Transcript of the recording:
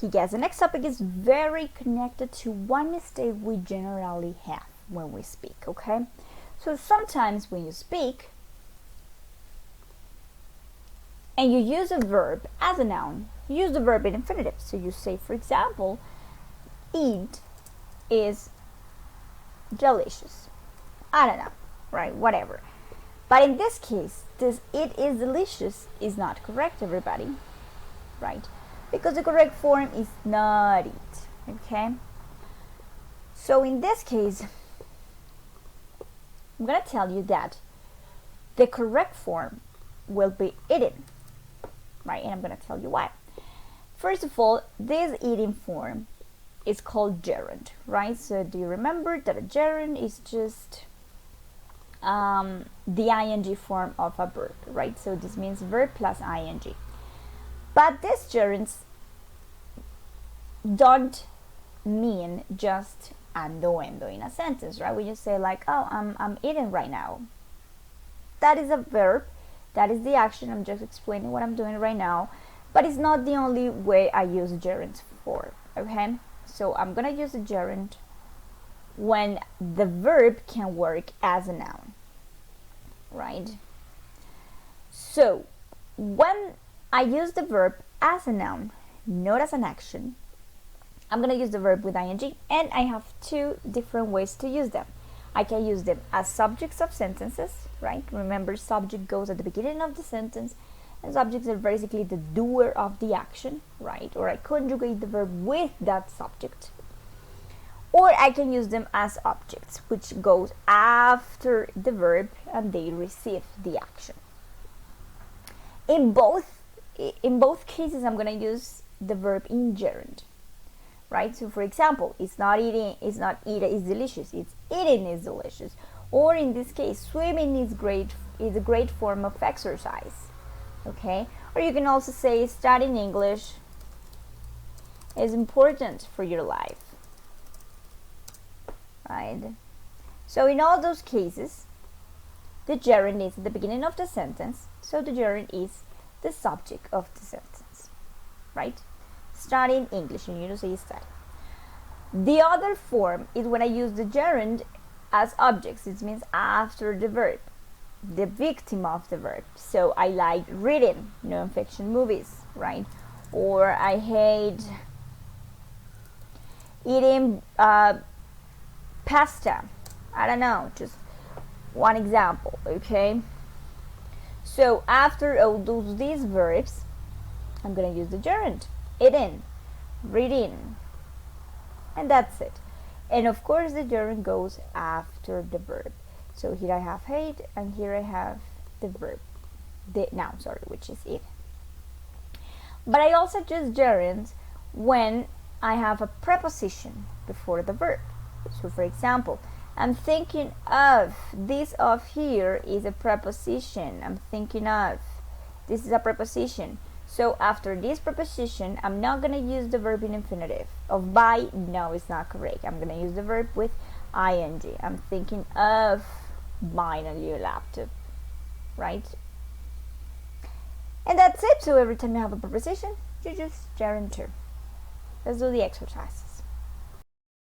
Yes, the next topic is very connected to one mistake we generally have when we speak, okay? So sometimes when you speak and you use a verb as a noun, you use the verb in infinitive. So you say, for example, eat is delicious. I don't know, right? Whatever. But in this case, this it is delicious is not correct, everybody, right? Because the correct form is not eat, okay? So in this case, I'm going to tell you that the correct form will be eaten, right? And I'm going to tell you why. First of all, this eating form is called gerund, right? So do you remember that a gerund is just the ing form of a verb, right? So this means verb plus ing. But these gerunds don't mean just ando in a sentence, right? When you say like, oh, I'm eating right now, that is a verb, that is the action. I'm just explaining what I'm doing right now, but it's not the only way I use gerunds for, okay? So I'm gonna use a gerund when the verb can work as a noun, right? So when I use the verb as a noun, not as an action, I'm going to use the verb with ing, and I have two different ways to use them. I can use them as subjects of sentences, right? Remember, subject goes at the beginning of the sentence, and subjects are basically the doer of the action, right? Or I conjugate the verb with that subject. Or I can use them as objects, which goes after the verb and they receive the action. In both cases, I'm going to use the verb in gerund, right? So for example, it's not eating is delicious, it's eating is delicious. Or in this case, swimming is a great form of exercise, okay? Or you can also say studying English is important for your life, right? So in all those cases, the gerund is at the beginning of the sentence, so the gerund is the subject of the sentence, right? Studying English, and you don't say study. The other form is when I use the gerund as objects. It means after the verb, the victim of the verb. So I like reading non-fiction movies, right? Or I hate eating pasta. I don't know, just one example, okay? So after all these verbs, I'm going to use the gerund. Eating, reading, and that's it. And of course the gerund goes after the verb. So here I have hate, and here I have the verb, the noun, which is it. But I also use gerunds when I have a preposition before the verb. So for example, I'm thinking of, this of here is a preposition. I'm thinking of, this is a preposition. So after this preposition, I'm not going to use the verb in infinitive. Of buy, no, it's not correct. I'm going to use the verb with ing. I'm thinking of buying a new laptop, right? And that's it. So every time you have a preposition, you just gerund to. Let's do the exercise.